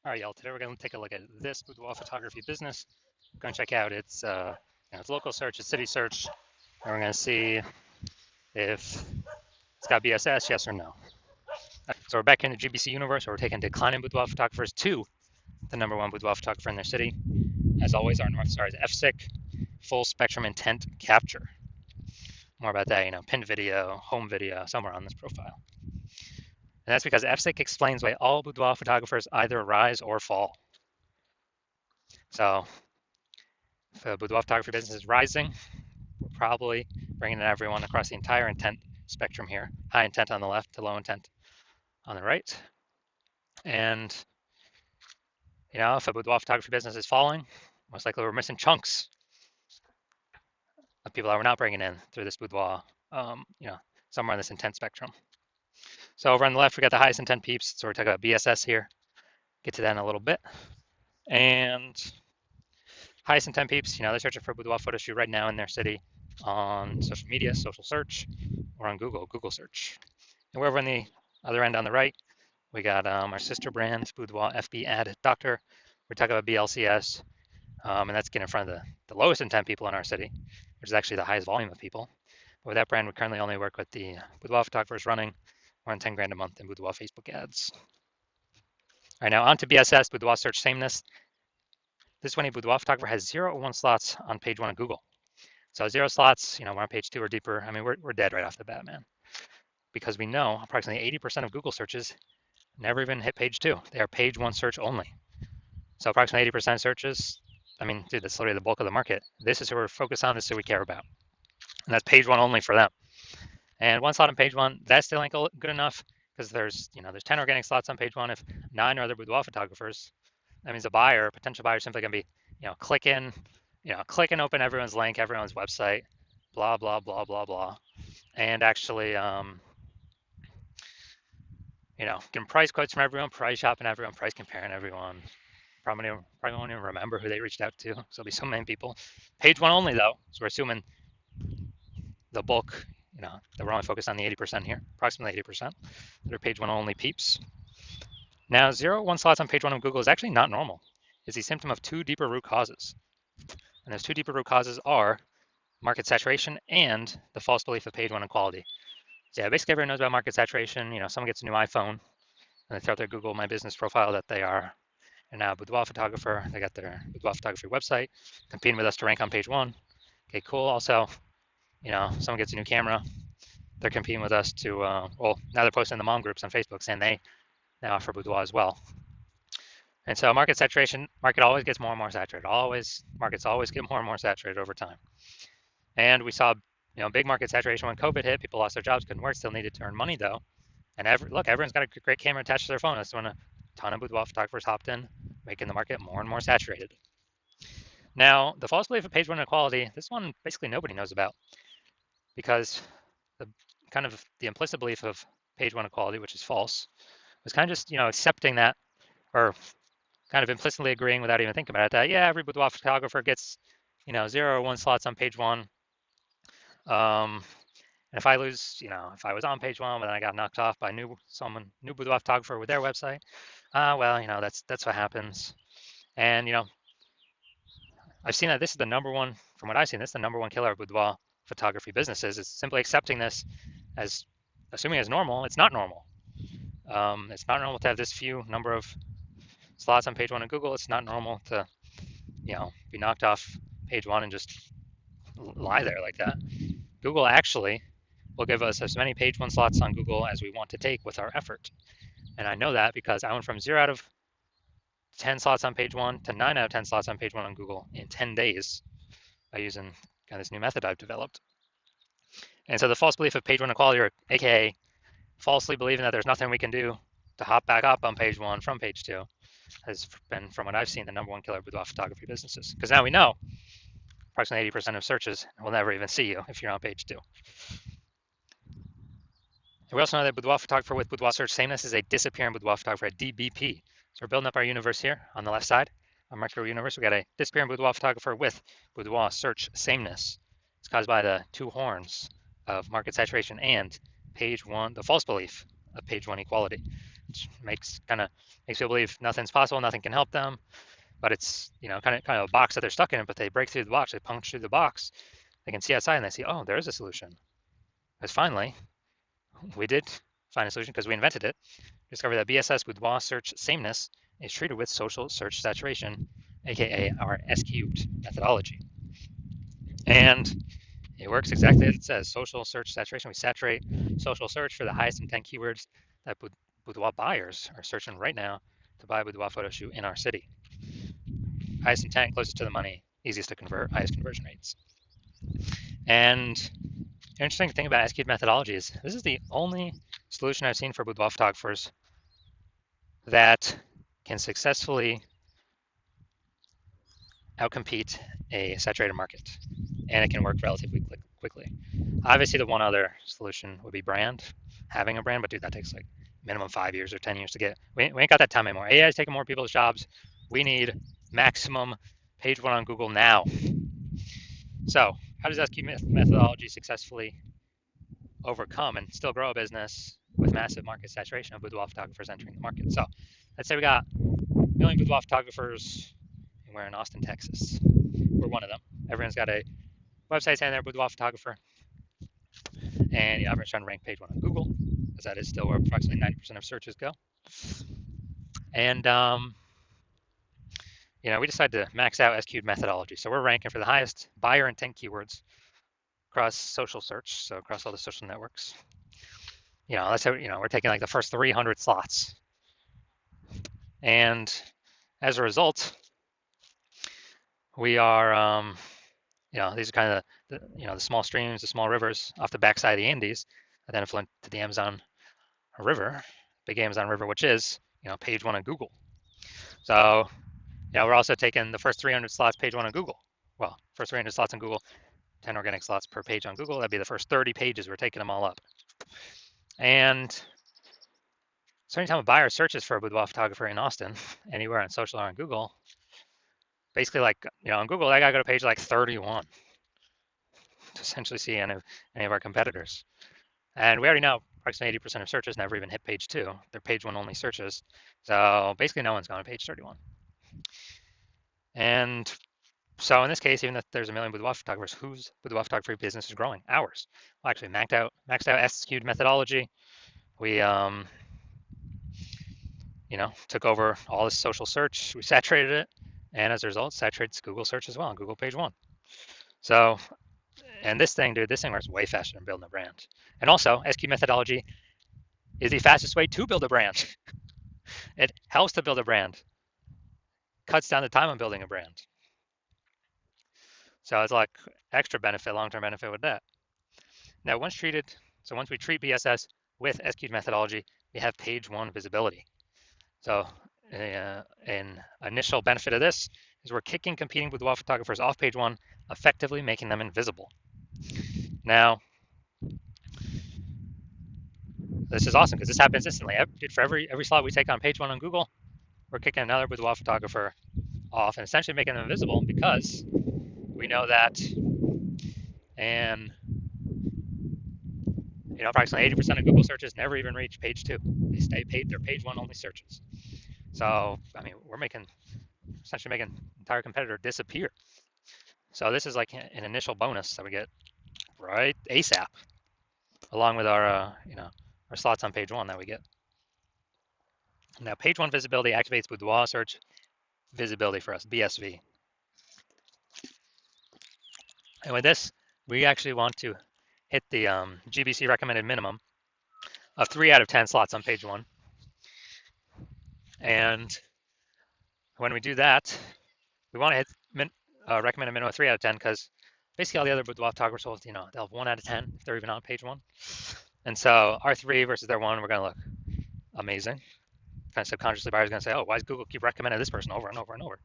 All right, y'all. Today we're going to take a look at this boudoir photography business. We're going to check out its local search, its city search, and we're going to see if it's got BSS, yes or no. So we're back in the GBC universe, where we're taking declining boudoir photographers to the number one boudoir photographer in their city. As always, our North Star is FSIC, full spectrum intent capture. More about that, pinned video, home video, somewhere on this profile. And that's because FSIC explains why all boudoir photographers either rise or fall. So if a boudoir photography business is rising, we're probably bringing in everyone across the entire intent spectrum here. High intent on the left to low intent on the right. And, if a boudoir photography business is falling, most likely we're missing chunks of people that we're not bringing in through this boudoir, somewhere in this intent spectrum. So over on the left, we got the highest intent peeps. So we're talking about BSS here. Get to that in a little bit. And highest intent peeps, they're searching for a boudoir photo shoot right now in their city on social media, social search, or on Google search. And we're over on the other end on the right, we got our sister brand, Boudoir FB Ad Doctor. We're talking about BLCS, and that's getting in front of the lowest intent people in our city, which is actually the highest volume of people. But with that brand, we currently only work with the boudoir photographers running around 10 grand a month in boudoir Facebook ads. All right, now on to BSS, boudoir search sameness. This is when a boudoir photographer has 0 or 1 slots on page 1 of Google. So 0 slots, we're on page 2 or deeper. I mean, we're dead right off the bat, man. Because we know approximately 80% of Google searches never even hit page 2. They are page 1 search only. So approximately 80% of searches, I mean, dude, that's literally the bulk of the market. This is who we're focused on. This is who we care about. And that's page 1 only for them. And 1 slot on page 1, that still ain't good enough because there's 10 organic slots on page 1. If 9 are other boudoir photographers, that means a buyer, a potential buyer, is simply going to be, click and open everyone's link, everyone's website, blah, blah, blah, blah, blah. And actually, getting price quotes from everyone, price shopping everyone, price comparing everyone. Probably won't even remember who they reached out to. So there'll be so many people. Page 1 only, though. So we're assuming the bulk, that we're only focused on the 80% here, approximately 80%. That are page 1 only peeps. Now, 0 1 slots on page 1 of Google is actually not normal. It's a symptom of 2 deeper root causes. And those 2 deeper root causes are market saturation and the false belief of page 1 equality. So yeah, basically everyone knows about market saturation. Someone gets a new iPhone and they throw out their Google My Business profile that they are now a boudoir photographer. They got their boudoir photography website, competing with us to rank on page 1. Okay, cool. Also, someone gets a new camera. They're competing with us to, now they're posting in the mom groups on Facebook saying they now offer boudoir as well. And so market saturation, market always gets more and more saturated. Markets always get more and more saturated over time. And we saw, big market saturation when COVID hit. People lost their jobs, couldn't work, still needed to earn money though. And everyone's got a great camera attached to their phone. That's when a ton of boudoir photographers hopped in, making the market more and more saturated. Now, the false belief of page 1 inequality, this one basically nobody knows about, because the implicit belief of page 1 equality, which is false, was kind of just accepting that, or kind of implicitly agreeing without even thinking about it, that yeah, every boudoir photographer gets 0 or 1 slots on page 1. And if I lose, if I was on page 1, but then I got knocked off by new boudoir photographer with their website, well, that's what happens. And I've seen that this is the number one, from what I've seen, this is the number one killer of boudoir photography businesses. It's simply accepting this as, assuming it's normal. It's not normal. It's not normal to have this few number of slots on page 1 of Google. It's not normal to, be knocked off page 1 and just lie there like that. Google actually will give us as many page 1 slots on Google as we want to take with our effort. And I know that because I went from 0 out of 10 slots on page 1 to 9 out of 10 slots on page 1 on Google in 10 days by using this new method I've developed. And so the false belief of page 1 equality, or aka falsely believing that there's nothing we can do to hop back up on page 1 from page 2, has been, from what I've seen, the number one killer of boudoir photography businesses. Because now we know approximately 80% of searches will never even see you if you're on page 2. We also know that boudoir photographer with boudoir search sameness is a disappearing boudoir photographer, a DBP. So we're building up our universe here on the left side. Our micro universe, we got a disappearing boudoir photographer with boudoir search sameness. It's caused by the 2 horns of market saturation and page 1, the false belief of page 1 equality. which makes people believe nothing's possible, nothing can help them. But it's kind of a box that they're stuck in. But they break through the box, they punch through the box, they can see outside and they see, oh, there is a solution. Because finally, we did find a solution because we invented it. Discovered that BSS Boudoir search sameness is treated with social search saturation, aka our S cubed methodology. And it works exactly as it says. Social search saturation. We saturate social search for the highest intent keywords that boudoir buyers are searching right now to buy a boudoir photo shoot in our city. Highest intent, closest to the money, easiest to convert, highest conversion rates. And the interesting thing about S-cubed methodology is this is the only solution I've seen for boudoir photographers that can successfully outcompete a saturated market, and it can work relatively quickly. Obviously, the one other solution would be brand, having a brand, but dude, that takes like minimum 5 years or 10 years to get. We ain't got that time anymore. AI is taking more people's jobs. We need maximum page one on Google now. So, how does SQ methodology successfully overcome and still grow a business with massive market saturation of boudoir photographers entering the market? So, let's say we got a million boudoir photographers, and we're in Austin, Texas. We're one of them. Everyone's got a website saying they're a boudoir photographer, and everyone's trying to rank page one on Google, because that is still where approximately 90% of searches go. And we decided to max out SQ'd methodology. So we're ranking for the highest buyer intent keywords across social search, so across all the social networks. Let's say we're taking like the first 300 slots, and as a result, we are these are kind of the small streams, the small rivers off the backside of the Andes that then flow to the Amazon River, big Amazon River, which is page one on Google. So we're also taking the first 300 slots page one on Google. Well, first 300 slots on Google, 10 organic slots per page on Google. That'd be the first 30 pages. We're taking them all up. And so anytime a buyer searches for a boudoir photographer in Austin, anywhere on social or on Google, basically on Google, I gotta go to page like 31 to essentially see any of our competitors. And we already know approximately 80% of searches never even hit page two. They're page one only searches. So basically no one's gone to page 31. And so in this case, even if there's a million boudoir photographers, whose boudoir photography business is growing? Ours. Well, actually maxed out S-skewed methodology. We took over all this social search. We saturated it, and as a result, saturated Google search as well on Google page one. So, and this thing works way faster than building a brand. And also, SQ methodology is the fastest way to build a brand. It helps to build a brand, cuts down the time on building a brand. So it's like extra benefit, long-term benefit with that. Now, once we treat BSS with SQ methodology, we have page one visibility. So an initial benefit of this is we're kicking competing boudoir photographers off page one, effectively making them invisible. Now, this is awesome because this happens instantly. For every slot we take on page one on Google, we're kicking another boudoir photographer off and essentially making them invisible because we know that, and approximately 80% of Google searches never even reach page two. They stay they're page one only searches. So, we're essentially making an entire competitor disappear. So this is like an initial bonus that we get right ASAP, along with our slots on page one that we get. Now, page one visibility activates boudoir search visibility for us, BSV. And with this, we actually want to hit the GBC recommended minimum of 3 out of 10 slots on page one. And when we do that, we want to hit recommended minimum of 3 out of 10 because basically all the other boudoir photographers will, they'll have 1 out of 10 if they're even on page one. And so our 3 versus their 1, we're going to look amazing. Kind of subconsciously, buyers are going to say, oh, why does Google keep recommending this person over and over and over?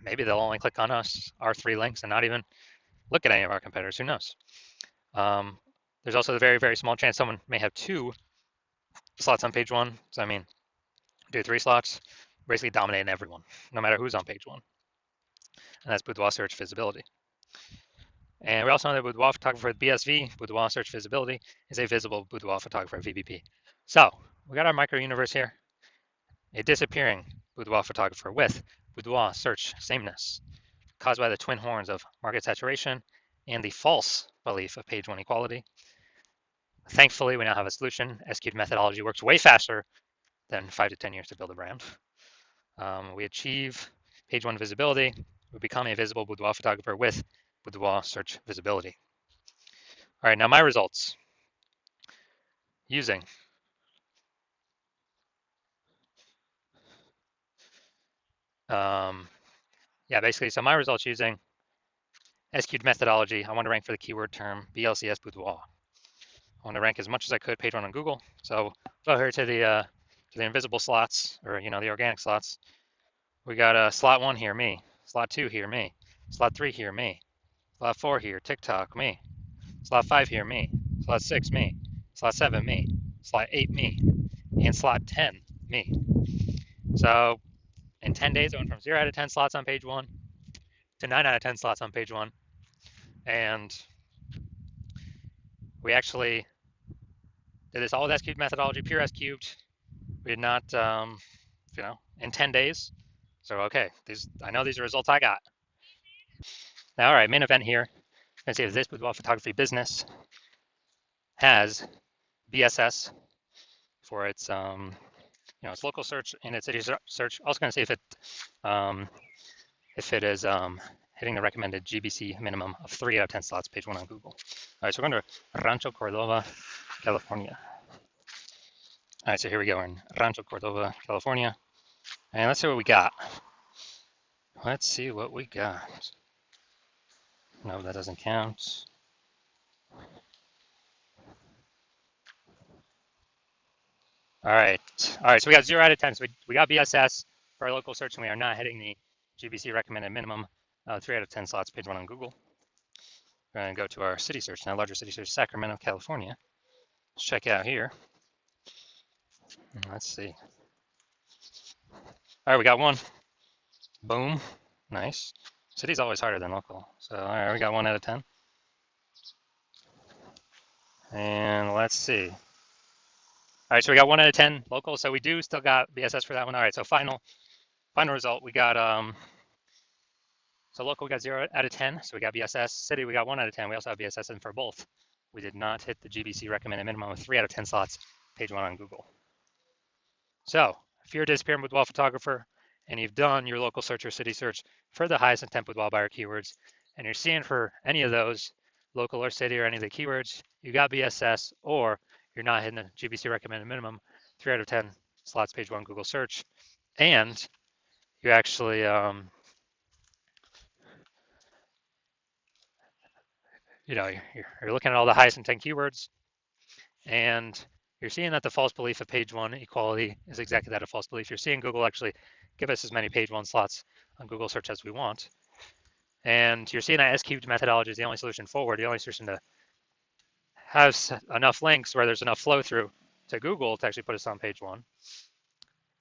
Maybe they'll only click on our 3 links and not even look at any of our competitors. Who knows? There's also the very, very small chance someone may have 2 slots on page one. So, do 3 slots, basically dominating everyone, no matter who's on page one. And that's boudoir search visibility. And we also know that boudoir photographer with BSV, boudoir search visibility, is a visible boudoir photographer VBP. So we got our micro universe here. A disappearing boudoir photographer with boudoir search sameness, caused by the twin horns of market saturation and the false belief of page one equality. Thankfully, we now have a solution. SQ'd methodology works way faster than 5 to 10 years to build a brand. We achieve page one visibility. We become a visible boudoir photographer with boudoir search visibility. All right, now my results using basically, so my results using SQ'd methodology. I want to rank for the keyword term BLCS boudoir. I want to rank as much as I could page one on Google. So go here to the invisible slots, or the organic slots. We got slot 1 here, me. Slot 2 here, me. Slot 3 here, me. Slot 4 here, TikTok, me. Slot 5 here, me. Slot 6, me. Slot 7, me. Slot 8, me. And slot 10, me. So in 10 days, I went from 0 out of 10 slots on page 1 to 9 out of 10 slots on page 1. And we actually did this all with S-cubed methodology, pure S-cubed. We did not, in 10 days. So, okay, I know these are results I got. Now, all right, main event here. I'm going to see if this boudoir photography business has BSS for its, its local search and its city search. Also going to see if it is hitting the recommended GBC minimum of 3 out of 10 slots, page 1 on Google. All right, so we're going to Rancho Cordova, California. All right, so here we go. We're in Rancho Cordova, California. And let's see what we got. Let's see what we got. No, that doesn't count. All right, so we got 0 out of 10. So we got BSS for our local search, and we are not hitting the GBC recommended minimum 3 out of 10 slots, page 1 on Google. We're going to go to our city search now, larger city search, Sacramento, California. Let's check it out here. Let's see. All right, we got 1. Boom. Nice. City's always harder than local. So, all right, we got 1 out of 10. And let's see. All right, so we got 1 out of 10 local. So we do still got BSS for that one. All right, so final result, we got, so local, we got 0 out of 10. So we got BSS. City, we got 1 out of 10. We also have BSS in for both. We did not hit the GBC recommended minimum of 3 out of 10 slots, page 1 on Google. So if you're a disappearing boudoir photographer and you've done your local search or city search for the highest intent boudoir buyer keywords, and you're seeing for any of those, local or city or any of the keywords, you got BSS, or you're not hitting the GBC recommended minimum, 3 out of 10 slots, page 1 Google search, and you actually you're looking at all the highest intent keywords, and you're seeing that the false belief of page 1 equality is exactly that, a false belief. You're seeing Google actually give us as many page 1 slots on Google search as we want. And you're seeing that S-cubed methodology is the only solution forward, the only solution to have enough links where there's enough flow through to Google to actually put us on page 1.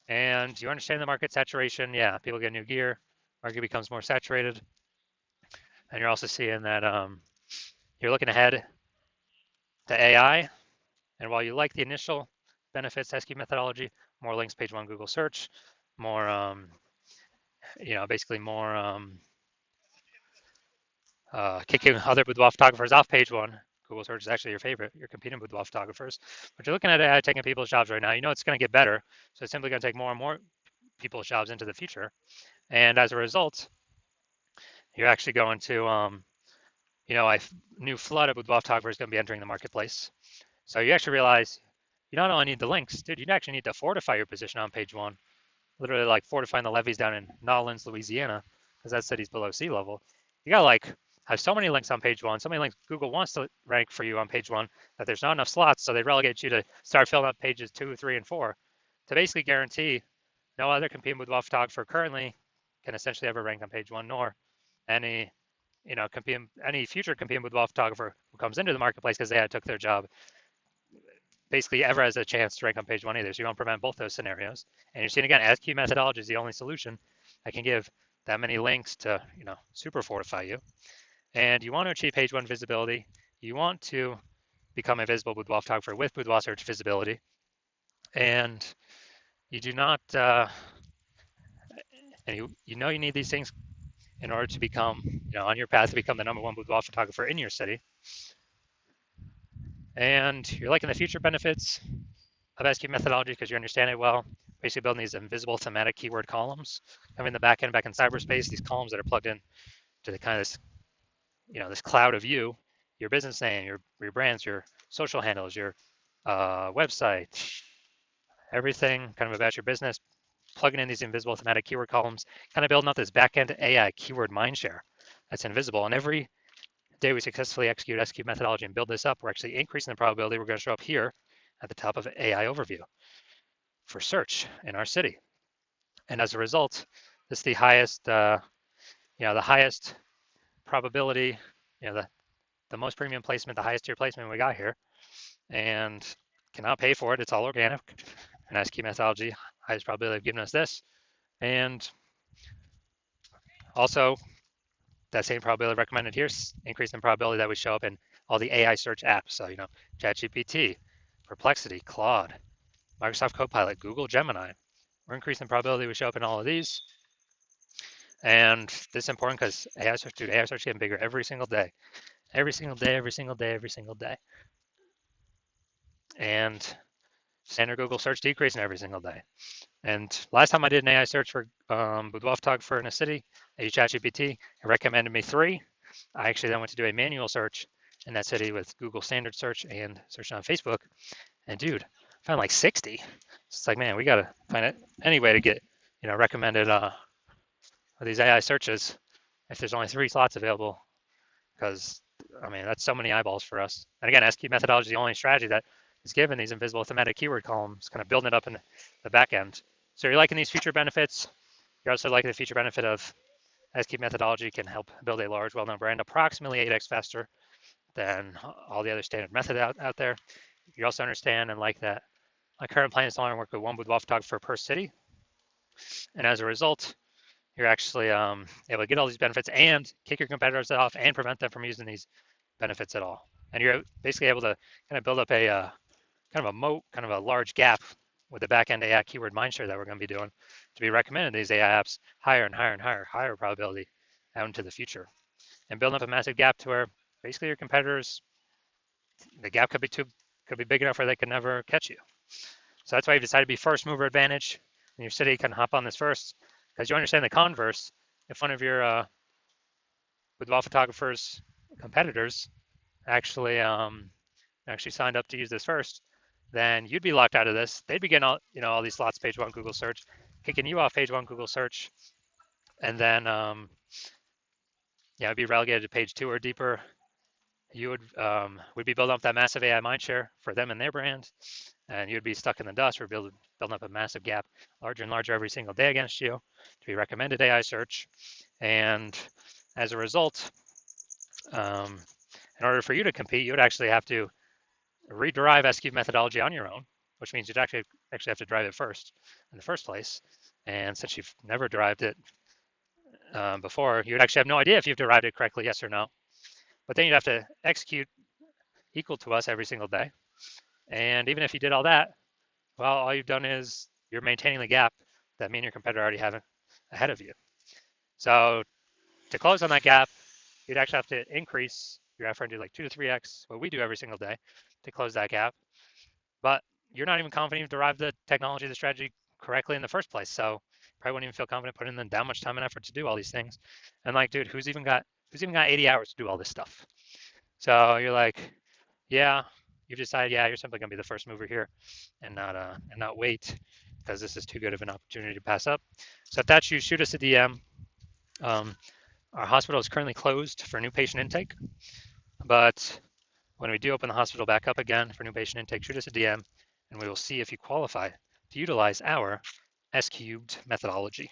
And you understand the market saturation. Yeah, people get new gear, market becomes more saturated. And you're also seeing that you're looking ahead to AI. And while you like the initial benefits S-cubed methodology, more links, page 1 Google search, more, basically more kicking other boudoir photographers off page 1. Google search is actually your favorite. You're competing with boudoir photographers. But you're looking at AI taking people's jobs right now. You know it's going to get better. So it's simply going to take more and more people's jobs into the future. And as a result, you're actually going to, a new flood of boudoir photographers going to be entering the marketplace. So you actually realize you not only need the links, dude, you actually need to fortify your position on page 1. Literally like fortifying the levees down in Nolens, Louisiana, because that city's below sea level. You got to have so many links on page 1, so many links Google wants to rank for you on page 1 that there's not enough slots, so they relegate you to start filling up pages 2, 3, and 4 to basically guarantee no other competing boudoir photographer currently can essentially ever rank on page 1, nor any future competing boudoir photographer who comes into the marketplace because they took their job basically ever has a chance to rank on page 1 either. So you want to prevent both those scenarios. And you're seeing again, SQ methodology is the only solution that can give that many links to super fortify you. And you want to achieve page 1 visibility. You want to become a visible boudoir photographer with boudoir search visibility. And you do not, and you know you need these things in order to become, on your path to become the #1 boudoir photographer in your city. And you're liking the future benefits of SQ methodology because you understand it well. Basically building these invisible thematic keyword columns, having the back end back in cyberspace, these columns that are plugged in to the kind of this, this cloud of you, your business name, your brands, your social handles, your website, everything kind of about your business, plugging in these invisible thematic keyword columns, kind of building up this back-end AI keyword mindshare that's invisible. And every day we successfully execute SQ methodology and build this up, we're actually increasing the probability we're going to show up here at the top of AI overview for search in our city. And as a result, this is the highest probability, the most premium placement, the highest tier placement we got here, and cannot pay for it. It's all organic. And SQ methodology, highest probability of giving us this. And also, that same probability recommended here, increase in probability that we show up in all the AI search apps. So, ChatGPT, Perplexity, Claude, Microsoft Copilot, Google Gemini. We're increasing the probability we show up in all of these. And this is important because AI search is getting bigger every single day. Every single day, every single day, every single day. And standard Google search decreasing every single day. And last time I did an AI search for boudoir photographer in a city, I used ChatGPT. It recommended me 3. I actually then went to do a manual search in that city with Google standard search and searching on Facebook. And dude, I found like 60. It's like, man, we gotta find any way to get, recommended these AI searches if there's only 3 slots available, because that's so many eyeballs for us. And again, SQ methodology is the only strategy that is given these invisible thematic keyword columns, kind of building it up in the back end. So you're liking these feature benefits. You're also liking the feature benefit of SQ methodology can help build a large, well-known brand approximately 8x faster than all the other standard methods out there. You also understand and like that my current plan is to only work with one boudoir photographer per city. And as a result, you're actually able to get all these benefits and kick your competitors off and prevent them from using these benefits at all. And you're basically able to kind of build up a kind of a moat, kind of a large gap with the back-end AI keyword mindshare that we're going to be doing to be recommended these AI apps higher and higher and higher probability out into the future. And building up a massive gap to where basically your competitors, the gap could be big enough where they could never catch you. So that's why you've decided to be first mover advantage in your city. Can hop on this first because you understand the converse. If one of your boudoir photographers competitors actually signed up to use this first, then you'd be locked out of this. They'd be getting all these slots page 1 Google search, kicking you off page 1 Google search, and then it'd be relegated to page 2 or deeper. You would be building up that massive AI mindshare for them and their brand, and you'd be stuck in the dust. We're building up a massive gap, larger and larger every single day against you to be recommended AI search. And as a result, in order for you to compete, you would actually have to rederive SQ methodology on your own, which means you'd actually have to drive it first in the first place. And since you've never derived it before, you would actually have no idea if you've derived it correctly, yes or no. But then you'd have to execute equal to us every single day. And even if you did all that, well, all you've done is you're maintaining the gap that me and your competitor already have ahead of you. So to close on that gap, you'd actually have to increase your effort and do like 2 to 3x what we do every single day to close that gap. But you're not even confident you've derived the technology, the strategy correctly in the first place. So probably wouldn't even feel confident putting in that much time and effort to do all these things. And like, dude, who's even got 80 hours to do all this stuff? So you're like, yeah, you've decided, yeah, you're simply gonna be the first mover here and not wait because this is too good of an opportunity to pass up. So if that's you, shoot us a DM. Our hospital is currently closed for new patient intake, but when we do open the hospital back up again for new patient intake, shoot us a DM and we will see if you qualify to utilize our S cubed methodology.